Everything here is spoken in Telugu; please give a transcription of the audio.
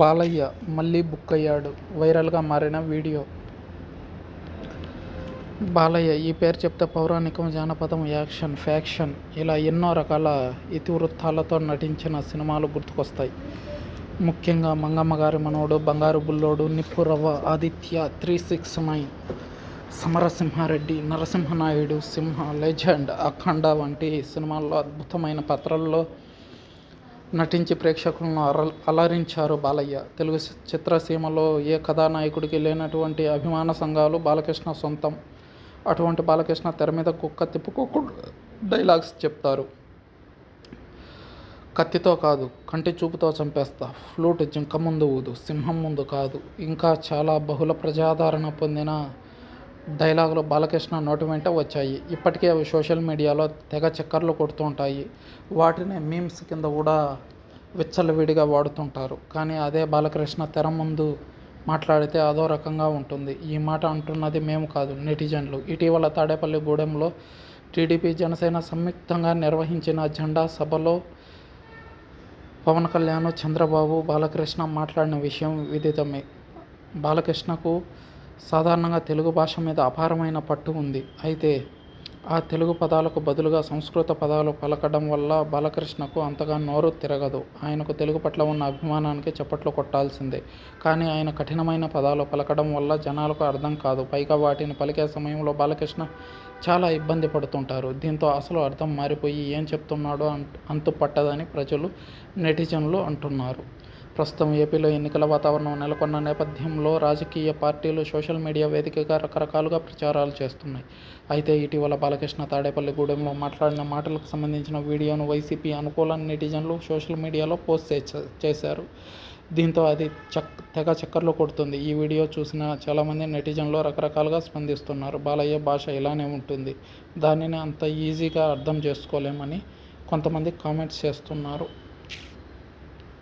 బాలయ్య మళ్ళీ బుక్ అయ్యాడు. వైరల్గా మారిన వీడియో. బాలయ్య ఈ పేరు చెప్తే పౌరాణికం, జానపదం, యాక్షన్, ఫ్యాక్షన్ ఇలా ఎన్నో రకాల ఇతివృత్తాలతో నటించిన సినిమాలు గుర్తుకొస్తాయి. ముఖ్యంగా మంగమ్మ గారి మనవడు, బంగారు బుల్లోడు, నిప్పు రవ్వ, ఆదిత్య, 369, సమరసింహారెడ్డి, నరసింహనాయుడు, సింహ, లెజెండ్, అఖండ వంటి సినిమాల్లో అద్భుతమైన పాత్రల్లో నటించి ప్రేక్షకులను అలరించారు బాలయ్య. తెలుగు చిత్రసీమలో ఏ కథానాయకుడికి లేనటువంటి అభిమాన సంఘాలు బాలకృష్ణ సొంతం. అటువంటి బాలకృష్ణ తెర మీద కుక్క తిప్పుకోకుండా డైలాగ్స్ చెప్తారు. కత్తితో కాదు, కంటి చూపుతో చంపేస్తా, ఫ్లూట్ జింక ముందు ఊదు, సింహం ముందు కాదు, ఇంకా చాలా బహుళ ప్రజాదరణ పొందిన డైలాగులు బాలకృష్ణ నోటి వెంట వచ్చాయి. ఇప్పటికే అవి సోషల్ మీడియాలో తెగ చక్కర్లు కొడుతుంటాయి. వాటిని మీమ్స్ కింద కూడా విచ్చలవిడిగా వాడుతుంటారు. కానీ అదే బాలకృష్ణ తెర ముందు మాట్లాడితే అదో రకంగా ఉంటుంది. ఈ మాట అంటున్నది మేము కాదు, నెటిజన్లు. ఇటీవల తాడేపల్లిగూడెంలో టీడీపీ, జనసేన సంయుక్తంగా నిర్వహించిన జెండా సభలో పవన్ కళ్యాణ్, చంద్రబాబు, బాలకృష్ణ మాట్లాడిన విషయం విదితమే. బాలకృష్ణకు సాధారణంగా తెలుగు భాష మీద అపారమైన పట్టు ఉంది. అయితే ఆ తెలుగు పదాలకు బదులుగా సంస్కృత పదాలు పలకడం వల్ల బాలకృష్ణకు అంతగా నోరు తిరగదు. ఆయనకు తెలుగు పట్ల ఉన్న అభిమానానికి చప్పట్లు కొట్టాల్సిందే. కానీ ఆయన కఠినమైన పదాలు పలకడం వల్ల జనాలకు అర్థం కాదు. పైగా వాటిని పలికే సమయంలో బాలకృష్ణ చాలా ఇబ్బంది పడుతుంటారు. దీంతో అసలు అర్థం మారిపోయి ఏం చెప్తున్నాడో అంతు పట్టదని ప్రజలు, నెటిజన్లు అంటున్నారు. ప్రస్తుతం ఏపీలో ఎన్నికల వాతావరణం నెలకొన్న నేపథ్యంలో రాజకీయ పార్టీలు సోషల్ మీడియా వేదికగా రకరకాలుగా ప్రచారాలు చేస్తున్నాయి. అయితే ఇటీవల బాలకృష్ణ తాడేపల్లిగూడెంలో మాట్లాడిన మాటలకు సంబంధించిన వీడియోను వైసీపీ అనుకూల నెటిజన్లు సోషల్ మీడియాలో పోస్ట్ చేశారు. దీంతో అది తెగ చక్కర్లు కొడుతుంది. ఈ వీడియో చూసిన చాలామంది నెటిజన్లు రకరకాలుగా స్పందిస్తున్నారు. బాలయ్య భాష ఇలానే ఉంటుంది, దానిని అంత ఈజీగా అర్థం చేసుకోలేమని కొంతమంది కామెంట్స్ చేస్తున్నారు.